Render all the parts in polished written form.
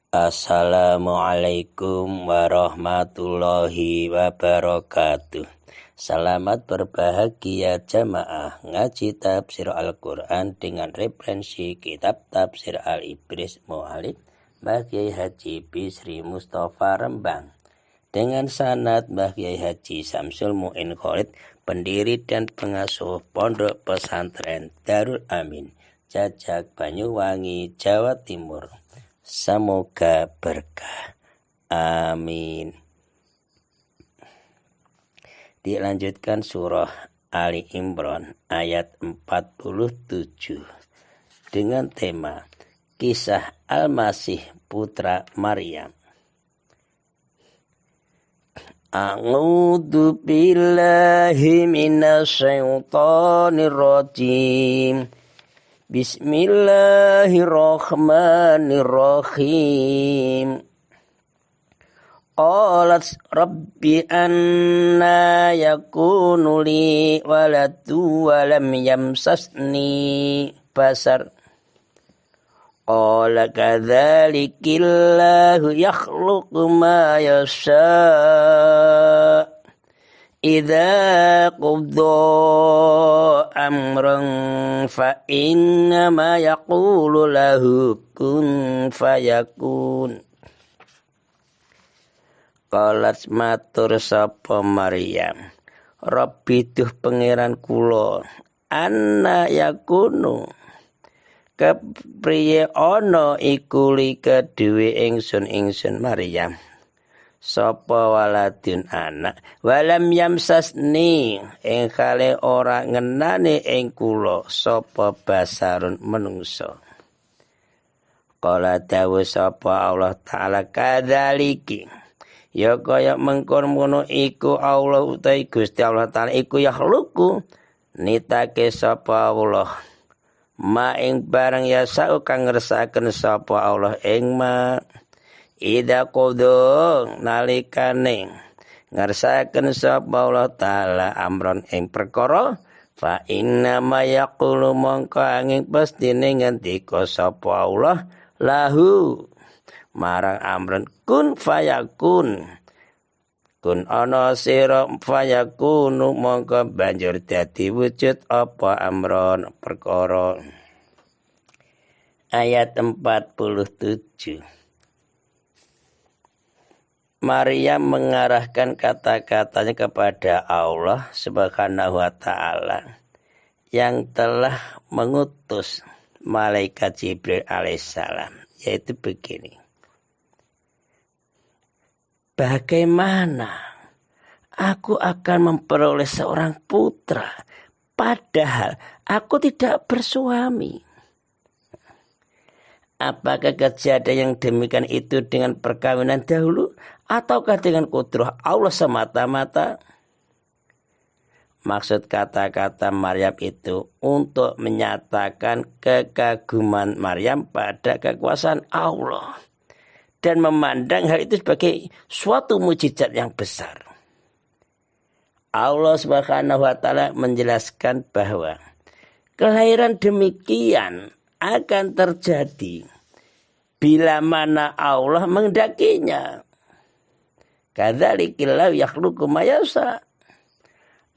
Assalamualaikum warahmatullahi wabarakatuh. Selamat berbahagia jamaah ngaji tafsir Al-Quran dengan referensi kitab tafsir Al-Ibris Mu'alid Mbah Kyai Haji Bisri Mustafa Rembang dengan sanad Mbah Kyai Haji Samsul Mu'in Khalid, pendiri dan pengasuh Pondok Pesantren Darul Amin, Jajak Banyuwangi, Jawa Timur. Semoga berkah. Amin. Dilanjutkan surah Ali Imran ayat 47 dengan tema kisah Al-Masih putra Maryam. A'udzu billahi minasyaitonir rajim. Bismillahirrahmanirrahim. Qalat rabbi anna yakunu li waladu wa lam yamsasni basar. Qala kadzalikillahu yakhluqu ma yasha'. Idza qadha amran fa innama yaqulu lahu kun fayakun. Qalat matur sapa Maryam, Rabbi duh pangeran kula, anna yakunu kepriye ana iku li kedue ingsun Maryam sapa waladun anak walam yamsasni ing kale ora ngenani ing kula sapa basarun menungso. Qala dawu sapa Allah taala kadzaliki ya kaya mengkono iku Allah utawi Gusti Allah taala iku yakhluqu nitake sapa Allah ma ing barang yasa kang ngersakaken sapa Allah ing ma. Ida qadha nalikane ngersakaken sapa Allah taala amron ing perkara fa inna ma yaqulu mongko angin pastine ngendika sapa Allah lahu marang amron kun fayakun. Kun ana sira fayakunu mongko banjur dadi wujud apa amron perkara. Ayat 47. Maryam mengarahkan kata-katanya kepada Allah Subhanahu wa ta'ala yang telah mengutus malaikat Jibril alaihissalam, yaitu begini. Bagaimana aku akan memperoleh seorang putra padahal aku tidak bersuami? Apakah kejadian yang demikian itu dengan perkawinan dahulu ataukah dengan kudrah Allah semata-mata? Maksud kata-kata Maryam itu untuk menyatakan kekaguman Maryam pada kekuasaan Allah dan memandang hal itu sebagai suatu mukjizat yang besar. Allah Subhanahu wa taala menjelaskan bahwa kelahiran demikian akan terjadi bila mana Allah menghendakinya. Kadzalikillahu yakhluqu ma yasha.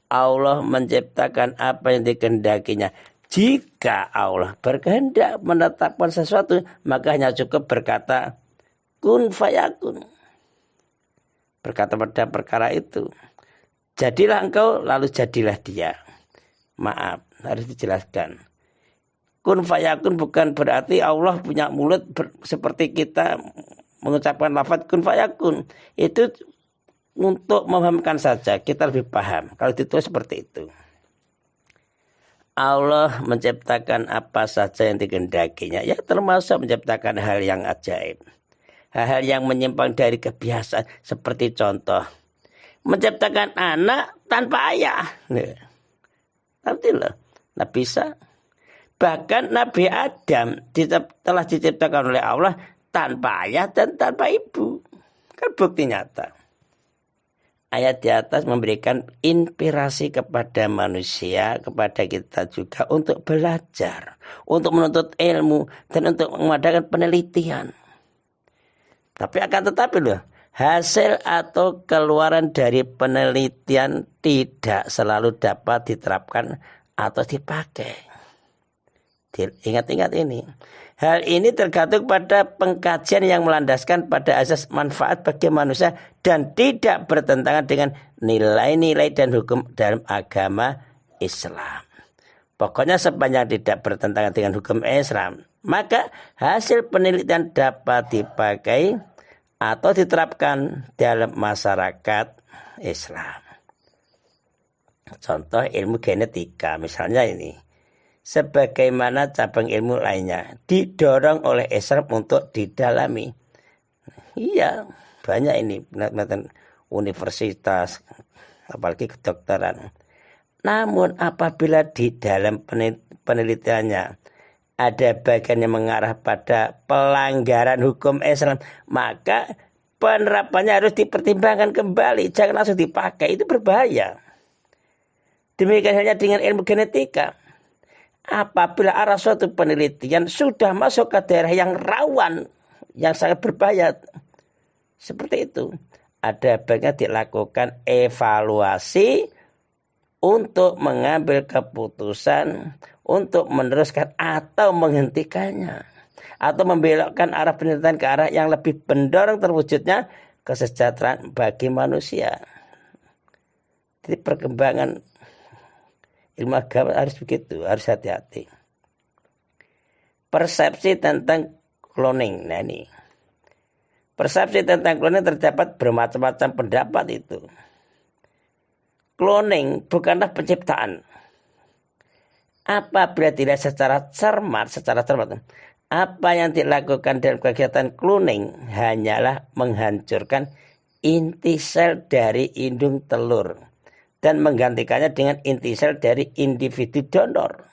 Allah menciptakan apa yang dikehendakinya. Jika Allah berkehendak menetapkan sesuatu, maka hanya cukup berkata kun fayakun. Berkata pada perkara itu, jadilah engkau, lalu jadilah dia. Maaf, harus dijelaskan. Kun fayakun bukan berarti Allah punya mulut seperti kita mengucapkan lafaz kun fayakun. Itu untuk memahamkan saja, kita lebih paham kalau ditulis seperti itu. Allah menciptakan apa saja yang dikehendakinya, ya termasuk menciptakan hal yang ajaib, hal-hal yang menyimpang dari kebiasaan, seperti contoh menciptakan anak tanpa ayah. Nanti loh, nah bisa. Bahkan Nabi Adam telah diciptakan oleh Allah tanpa ayah dan tanpa ibu. Kan bukti nyata. Ayat di atas memberikan inspirasi kepada manusia, kepada kita juga untuk belajar, untuk menuntut ilmu, dan untuk mengadakan penelitian. Tapi akan tetapi loh, hasil atau keluaran dari penelitian tidak selalu dapat diterapkan atau dipakai. Ingat-ingat ini. Hal ini tergantung pada pengkajian yang melandaskan pada asas manfaat bagi manusia dan tidak bertentangan dengan nilai-nilai dan hukum dalam agama Islam. Pokoknya sepanjang tidak bertentangan dengan hukum Islam, maka hasil penelitian dapat dipakai atau diterapkan dalam masyarakat Islam. Contoh ilmu genetika misalnya ini. Sebagaimana cabang ilmu lainnya didorong oleh Islam untuk didalami. Iya, banyak ini penelitian universitas, apalagi kedokteran. Namun apabila di dalam penelitiannya ada bagian yang mengarah pada pelanggaran hukum Islam, maka penerapannya harus dipertimbangkan kembali. Jangan langsung dipakai, itu berbahaya. Demikian halnya dengan ilmu genetika. Apabila arah suatu penelitian sudah masuk ke daerah yang rawan, yang sangat berbahaya, seperti itu, ada baiknya dilakukan evaluasi untuk mengambil keputusan untuk meneruskan atau menghentikannya, atau membelokkan arah penelitian ke arah yang lebih mendorong terwujudnya kesejahteraan bagi manusia. Jadi perkembangan ilmu agama harus begitu, harus hati-hati. Persepsi tentang cloning. Nah ini. Persepsi tentang cloning terdapat bermacam-macam pendapat itu. Cloning bukanlah penciptaan. Apabila tidak secara cermat, apa yang dilakukan dalam kegiatan cloning hanyalah menghancurkan inti sel dari indung telur dan menggantikannya dengan inti sel dari individu donor.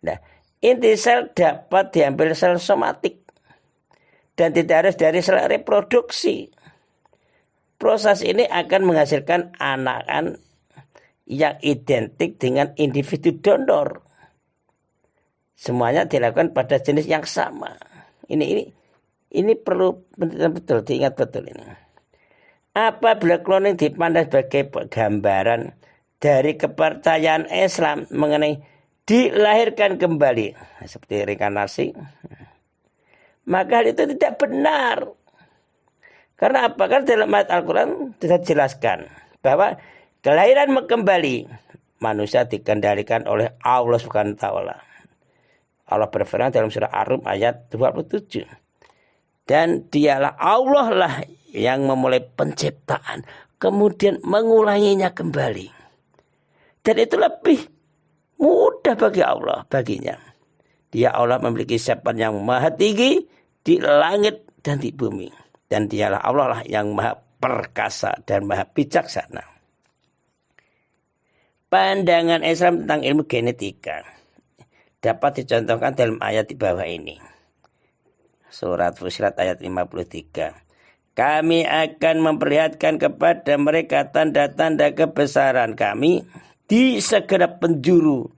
Nah, inti sel dapat diambil sel somatik dan tidak harus dari sel reproduksi. Proses ini akan menghasilkan anakan yang identik dengan individu donor. Semuanya dilakukan pada jenis yang sama. Ini perlu betul diingat betul ini. Apabila cloning dipandang sebagai gambaran dari kepercayaan Islam mengenai dilahirkan kembali, seperti reinkarnasi, maka hal itu tidak benar. Karena apa? Karena dalam ayat Al-Quran tidak dijelaskan bahwa kelahiran kembali manusia dikendalikan oleh Allah Subhanahu wa taala. Allah berfirman dalam surah Ar-Rum ayat 27. Dan dialah Allah lah yang memulai penciptaan, kemudian mengulanginya kembali. Dan itu lebih mudah bagi Allah, baginya. Dia Allah memiliki siapa yang maha tinggi di langit dan di bumi. Dan dialah Allah lah yang maha perkasa dan maha bijaksana. Pandangan Islam tentang ilmu genetika dapat dicontohkan dalam ayat di bawah ini. Surat Fussilat ayat 53. Kami akan memperlihatkan kepada mereka tanda-tanda kebesaran kami di segenap penjuru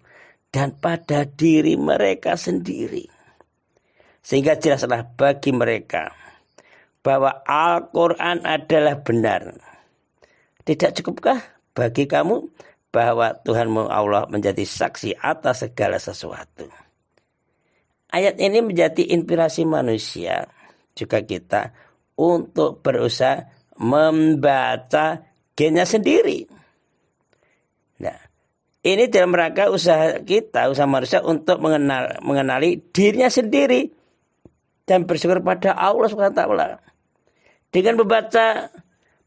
dan pada diri mereka sendiri. Sehingga jelaslah bagi mereka bahwa Al-Quran adalah benar. Tidak cukupkah bagi kamu bahwa Tuhanmu Allah menjadi saksi atas segala sesuatu? Ayat ini menjadi inspirasi manusia, juga kita, untuk berusaha membaca gennya sendiri. Nah, ini dalam rangka usaha kita, usaha manusia untuk mengenali dirinya sendiri dan bersyukur pada Allah SWT. Dengan membaca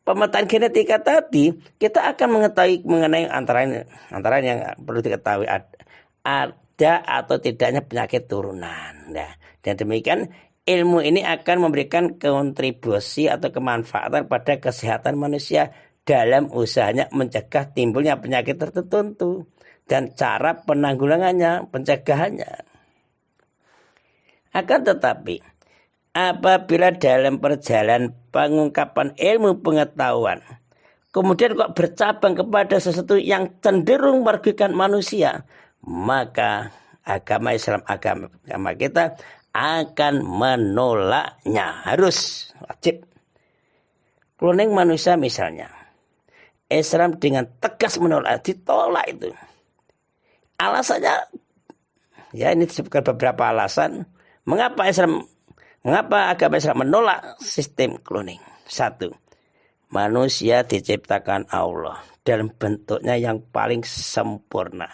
pemetaan genetika tadi, kita akan mengetahui mengenai antara yang perlu diketahui ada atau tidaknya penyakit turunan. Nah, dan demikian ilmu ini akan memberikan kontribusi atau kemanfaatan pada kesehatan manusia dalam usahanya mencegah timbulnya penyakit tertentu dan cara penanggulangannya, pencegahannya. Akan tetapi, apabila dalam perjalanan pengungkapan ilmu pengetahuan, kemudian kok bercabang kepada sesuatu yang cenderung merugikan manusia, maka agama Islam, agama kita akan menolaknya. Harus wajib. Kloning manusia misalnya, Islam dengan tegas menolak, ditolak itu. Alasannya, ya ini disebutkan beberapa alasan. Mengapa agama Islam menolak sistem kloning? 1. Manusia diciptakan Allah dalam bentuknya yang paling sempurna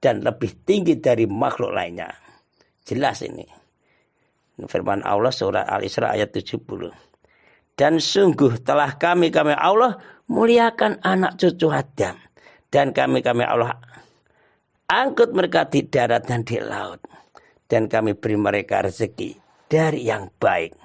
dan lebih tinggi dari makhluk lainnya. Jelas ini. Firman Allah surah Al-Isra ayat 70. Dan sungguh telah kami Allah muliakan anak cucu Adam. Dan kami Allah angkut mereka di darat dan di laut. Dan kami beri mereka rezeki dari yang baik.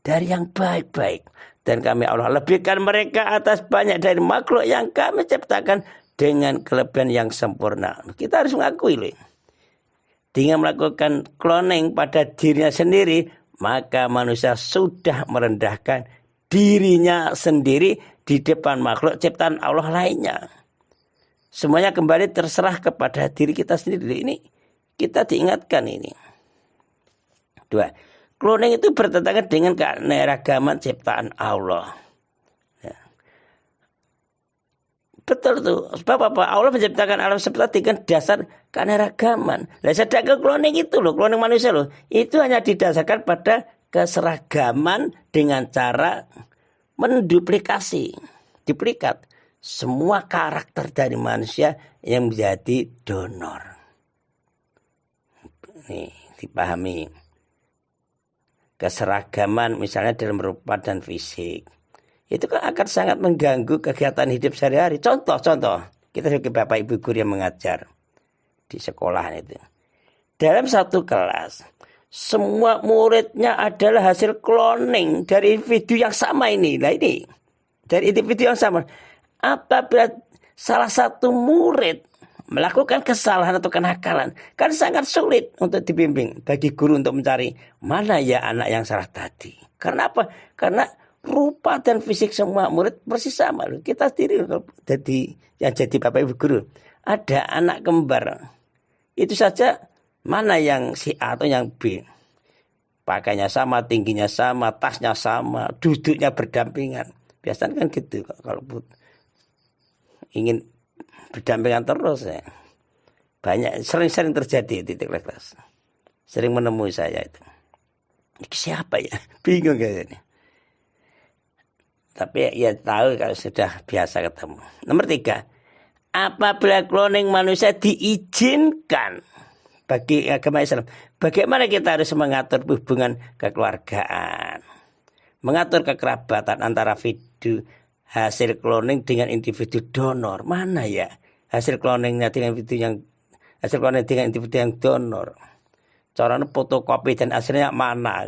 Dari yang baik-baik. Dan kami Allah lebihkan mereka atas banyak dari makhluk yang kami ciptakan dengan kelebihan yang sempurna. Kita harus mengakui loh. Dengan melakukan cloning pada dirinya sendiri, maka manusia sudah merendahkan dirinya sendiri di depan makhluk ciptaan Allah lainnya. Semuanya kembali terserah kepada diri kita sendiri. Ini kita diingatkan ini. 2. Cloning itu bertentangan dengan keanekaragaman ciptaan Allah. Betul tuh. Sebab apa? Allah menciptakan alam semesta dengan dasar keanekaragaman. Nah, sedangkan cloning itu loh, cloning manusia loh, itu hanya didasarkan pada keseragaman dengan cara menduplikasi, duplikat semua karakter dari manusia yang menjadi donor. Nih, dipahami. Keseragaman misalnya dalam rupa dan fisik. Itu kan akan sangat mengganggu kegiatan hidup sehari-hari. Contoh, kita sebagai bapak ibu guru yang mengajar di sekolah itu. Dalam satu kelas, semua muridnya adalah hasil cloning dari individu yang sama ini. Nah ini, dari individu yang sama. Apabila salah satu murid melakukan kesalahan atau kenakalan, kan sangat sulit untuk dibimbing bagi guru untuk mencari mana ya anak yang salah tadi. Karena apa? Karena rupa dan fisik semua murid persis sama loh. Kita sendiri jadi bapak ibu guru. Ada anak kembar. Itu saja mana yang si A atau yang B. Pakainya sama, tingginya sama, tasnya sama, duduknya berdampingan. Biasanya kan gitu kalau ingin berdampingan terus ya. Banyak sering terjadi di kelas. Sering menemui saya itu. Siapa ya? Bingung kayaknya. Tapi ya tahu kalau sudah biasa ketemu. Nomor 3, apabila cloning manusia diizinkan bagi agama Islam, bagaimana kita harus mengatur hubungan kekeluargaan, mengatur kekerabatan antara individu hasil cloning dengan individu donor. Mana ya hasil cloningnya dengan individu yang donor? Caranya fotokopi dan hasilnya mana?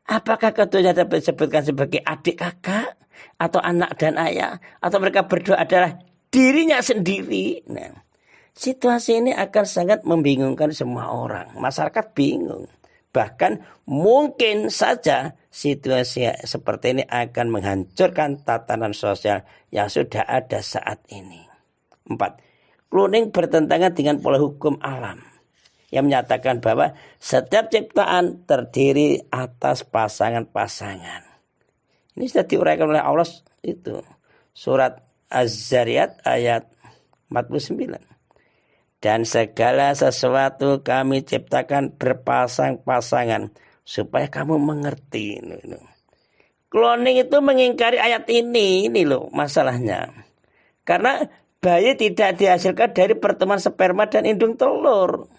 Apakah keduanya dapat disebutkan sebagai adik kakak atau anak dan ayah, atau mereka berdua adalah dirinya sendiri? Nah, situasi ini akan sangat membingungkan semua orang. Masyarakat bingung. Bahkan mungkin saja situasi seperti ini akan menghancurkan tatanan sosial yang sudah ada saat ini. 4. Cloning bertentangan dengan pola hukum alam yang menyatakan bahwa setiap ciptaan terdiri atas pasangan-pasangan. Ini sudah diuraikan oleh Allah itu. Surat Az-Zariyat ayat 49. Dan segala sesuatu kami ciptakan berpasang-pasangan supaya kamu mengerti. Cloning itu mengingkari ayat ini loh masalahnya. Karena bayi tidak dihasilkan dari pertemuan sperma dan indung telur.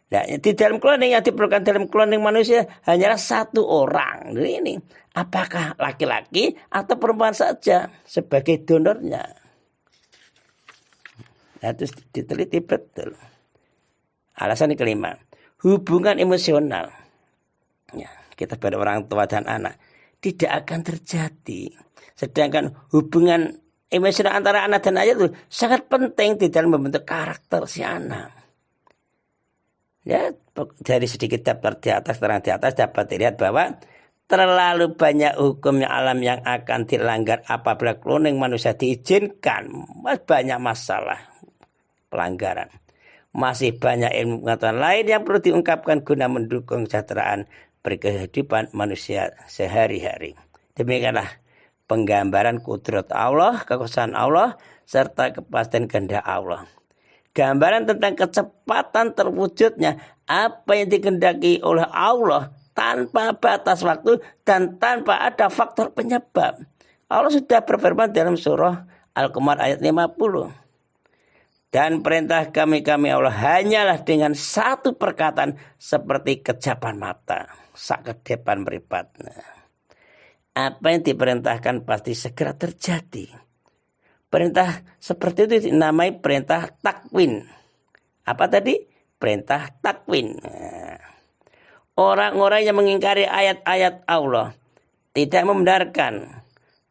Nah, di dalam cloning yang diperlukan dalam cloning manusia hanyalah satu orang. Ini apakah laki-laki atau perempuan saja sebagai donornya? Nah, terus diteliti betul. Alasan yang kelima, hubungan emosional. Ya, kita pada orang tua dan anak tidak akan terjadi. Sedangkan hubungan emosional antara anak dan ayah itu sangat penting di dalam membentuk karakter si anak. Ya, dari sedikit daftar di atas, terang di atas dapat dilihat bahwa terlalu banyak hukum alam yang akan dilanggar apabila cloning manusia diizinkan. Banyak masalah pelanggaran. Masih banyak ilmu pengetahuan lain yang perlu diungkapkan guna mendukung kesejahteraan berkehidupan manusia sehari-hari. Demikianlah penggambaran kudrat Allah, kekuasaan Allah, serta kepastian kehendak Allah. Gambaran tentang kecepatan terwujudnya apa yang dikehendaki oleh Allah tanpa batas waktu dan tanpa ada faktor penyebab. Allah sudah berfirman dalam surah Al-Qamar ayat 50. Dan perintah kami Allah hanyalah dengan satu perkataan seperti kejapan mata, sakedepan meripat. Apa yang diperintahkan pasti segera terjadi. Perintah seperti itu dinamai perintah takwin. Apa tadi? Perintah takwin. Orang-orang yang mengingkari ayat-ayat Allah tidak membenarkan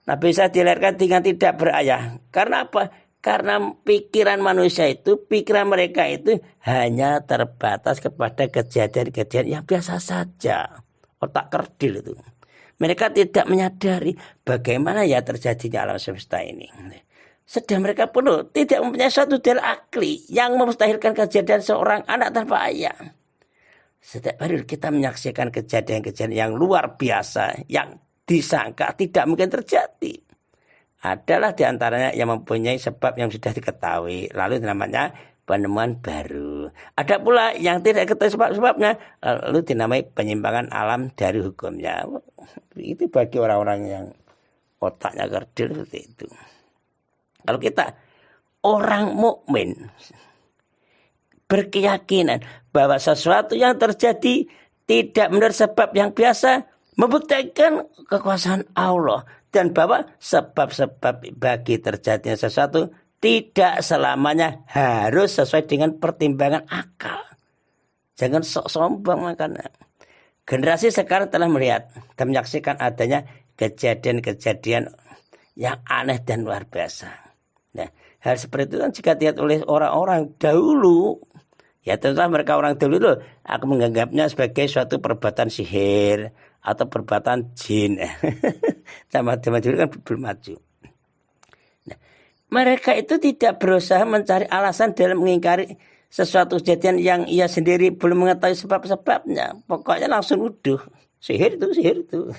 Nabi Isa dilahirkan dengan tidak berayah. Karena apa? Karena pikiran mereka itu hanya terbatas kepada kejadian-kejadian yang biasa saja. Otak kerdil itu. Mereka tidak menyadari bagaimana ya terjadinya alam semesta ini. Sedang mereka penuh tidak mempunyai suatu dalil akli yang memustahilkan kejadian seorang anak tanpa ayah. Setiap hari kita menyaksikan kejadian-kejadian yang luar biasa yang disangka tidak mungkin terjadi. Adalah diantaranya yang mempunyai sebab yang sudah diketahui, lalu namanya penemuan baru. Ada pula yang tidak diketahui sebab-sebabnya, lalu dinamai penyimpangan alam dari hukumnya. Itu bagi orang-orang yang otaknya kerdil seperti itu. Kalau kita orang mukmin berkeyakinan bahwa sesuatu yang terjadi tidak menurut sebab yang biasa, membuktikan kekuasaan Allah. Dan bahwa sebab-sebab bagi terjadinya sesuatu tidak selamanya harus sesuai dengan pertimbangan akal. Jangan sok sombong makanya. Generasi sekarang telah melihat dan menyaksikan adanya kejadian-kejadian yang aneh dan luar biasa. Nah, hal seperti itu kan jika dilihat oleh orang-orang dahulu, ya tentulah mereka orang dahulu akan menganggapnya sebagai suatu perbuatan sihir atau perbuatan jin. Zaman dulu kan belum maju. Nah, mereka itu tidak berusaha mencari alasan dalam mengingkari sesuatu kejadian yang ia sendiri belum mengetahui sebab-sebabnya. Pokoknya langsung uduh. Sihir itu.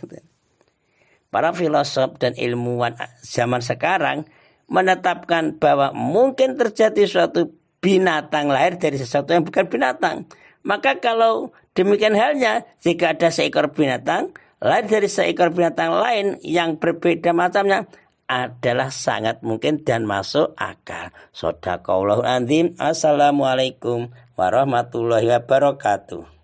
Para filosof dan ilmuwan zaman sekarang menetapkan bahwa mungkin terjadi suatu binatang lahir dari sesuatu yang bukan binatang. Maka kalau demikian halnya, jika ada seekor binatang lahir dari seekor binatang lain yang berbeda macamnya, adalah sangat mungkin dan masuk akal. Shadaqallahul azim. Assalamualaikum warahmatullahi wabarakatuh.